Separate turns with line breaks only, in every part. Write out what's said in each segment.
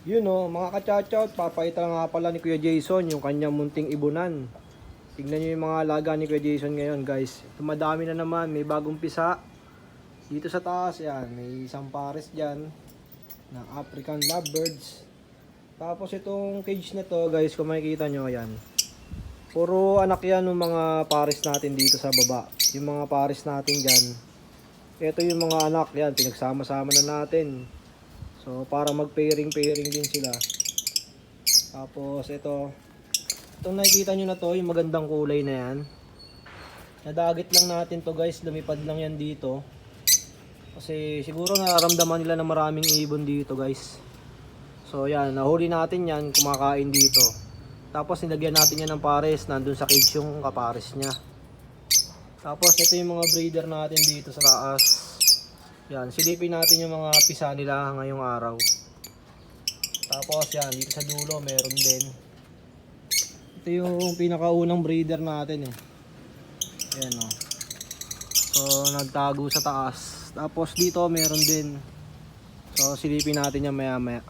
Yun o, mga ka-chow-chow, papakita nga pala ni Kuya Jason yung kanyang munting ibunan. Tignan nyo yung mga alaga ni Kuya Jason ngayon, guys. Tumadami na naman, may bagong pisa. Dito sa taas, yan, may isang pares dyan na African lovebirds. Tapos itong cage na to, guys, kung makikita nyo, yan. Puro anak yan ng mga pares natin dito sa baba. Yung mga pares natin dyan. Ito yung mga anak, yan, pinagsama-sama na natin. So, para mag-pairing-pairing din sila. Tapos, itong nakikita nyo na to, yung magandang kulay na yan. Nadagit lang natin to, guys. Lumipad lang yan dito. Kasi, siguro nararamdaman nila na maraming ibon dito, guys. So, yan. Nahuli natin yan, kumakain dito. Tapos, nilagyan natin yan ng pares. Nandun sa cage yung kapares niya. Tapos, ito yung mga breeder natin dito sa taas. Yan, silipin natin yung mga pisa nila ngayong araw. Tapos yan, dito sa dulo meron din. Ito yung pinakaunang breeder natin eh. Ayan o. So nagtago sa taas. Tapos dito meron din. So silipin natin yan maya maya.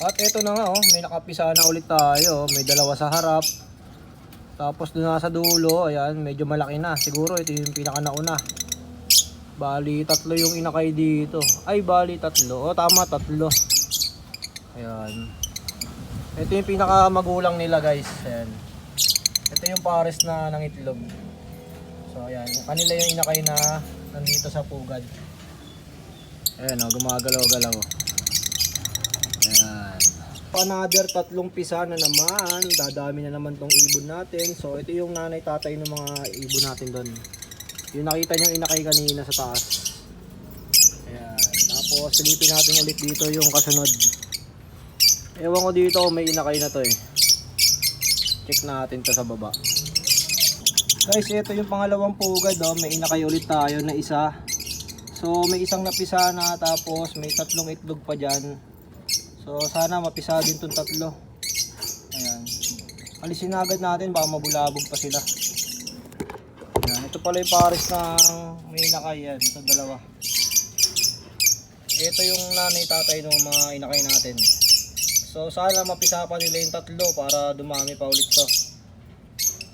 At ito na nga oh, may nakapisa na ulit tayo. May dalawa sa harap. Tapos doon sa dulo, ayan, medyo malaki na. Siguro ito yung pinakanauna. Bali, tatlo yung inakay dito. Ay, bali, tatlo. O, tama, tatlo. Ayan. Ito yung pinakamagulang nila, guys. Ayan. Ito yung pares na nangitlog. So, ayan. Kanila yung inakay na nandito sa pugad. Ayan, o, gumagalaw-galaw. Ayan. Another tatlong pisa na naman. Dadami na naman tong ibon natin. So, ito yung nanay-tatay ng mga ibon natin doon. Yung nakita nyo inakay kanina sa taas. Ayan. Tapos silipin natin ulit dito yung kasunod. Ewan ko dito may inakay na to eh. Check natin to sa baba. Guys, ito yung pangalawang pugad oh. May inakay ulit tayo na isa. So may isang napisa na. Tapos may tatlong itlog pa dyan. So sana mapisa din tong tatlo. Ayan. Alisin na agad natin, baka mabulabog pa sila. Ito pala yung pares ng may inakay yan. Ito dalawa. Ito yung nanay-tatay ng mga inakay natin. So sana mapisa pa nila yung tatlo para dumami pa ulit to.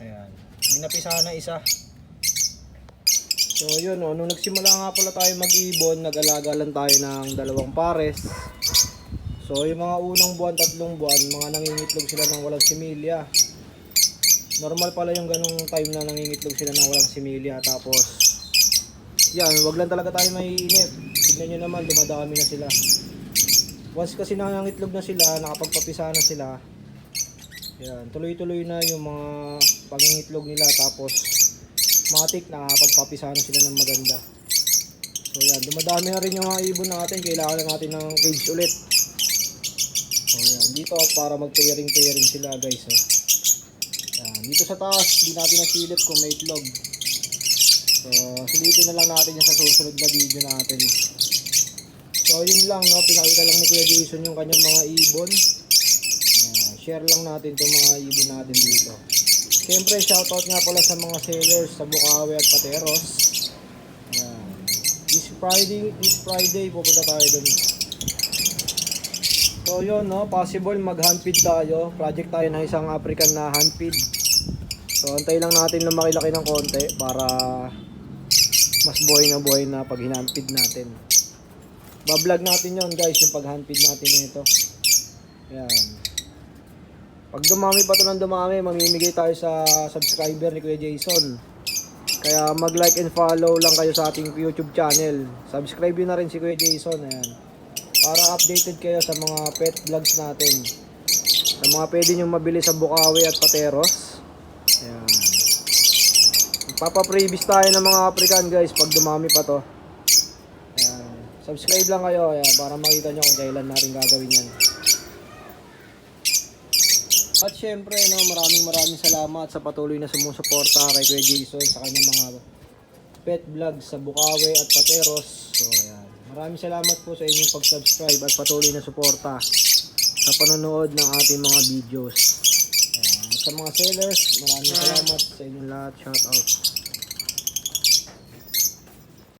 Ayan. May napisa na isa. So yun o. Nung nagsimula nga pala tayo mag-ibon, nag-alaga lang tayo ng dalawang pares. So yung mga unang buwan, tatlong buwan, mga nangingitlog sila ng walang similya. Normal pala yung ganong time na nangingitlog sila ng walang similya. Tapos yan, wag lang talaga tayo maiinip. Tignan nyo naman, dumadami na sila. Once kasi nangangitlog na sila, nakapagpapisa na sila, yan, tuloy-tuloy na yung mga pangingitlog nila. Tapos matik, nakapagpapisa na sila ng maganda. So yan, dumadami na rin yung mga ibon natin. Kailangan na natin ng cage ulit. So yan, dito para mag-pairing-pairing sila, guys. Dito sa taas, hindi natin nasilip kung may itlog. So, silipin na lang natin yan sa susunod na video natin. So, yun lang, no? Pinakita lang ni Kuya Jason yung kanyang mga ibon. Share lang natin itong mga ibon natin dito. Siyempre, shoutout nga pala sa mga sellers sa Bukawi at Pateros. This Friday, pupunta tayo dun. So, yun, no? Possible mag-handfeed tayo. Project tayo ng isang African na handfeed. So, antay lang natin na makilaki ng konti para mas buhay na pag hinanpid natin. Bablog natin yon guys, yung pag handfeed natin nito. Ayan. Pag dumami pa ito ng dumami, mamimigay tayo sa subscriber ni Kuya Jason. Kaya mag-like and follow lang kayo sa ating YouTube channel. Subscribe yun na rin si Kuya Jason. Ayan. Para updated kayo sa mga pet vlogs natin. Sa mga pwede nyo mabili sa Bukawi at Pateros. Ayan. Papa-freebies tayo ng mga African guys pag dumami pa to. Ayan. Subscribe lang kayo ayan, para makita nyo kung kailan natin gagawin yan. At syempre no, maraming salamat sa patuloy na sumusuporta kay Kuya Jason sa kanyang mga pet vlogs sa Bukawi at Pateros. So ayan. Maraming salamat po sa inyong pag-subscribe at patuloy na suporta sa panonood ng ating mga videos. Sa mga sellers, maraming salamat sa inyong lahat. Shout out.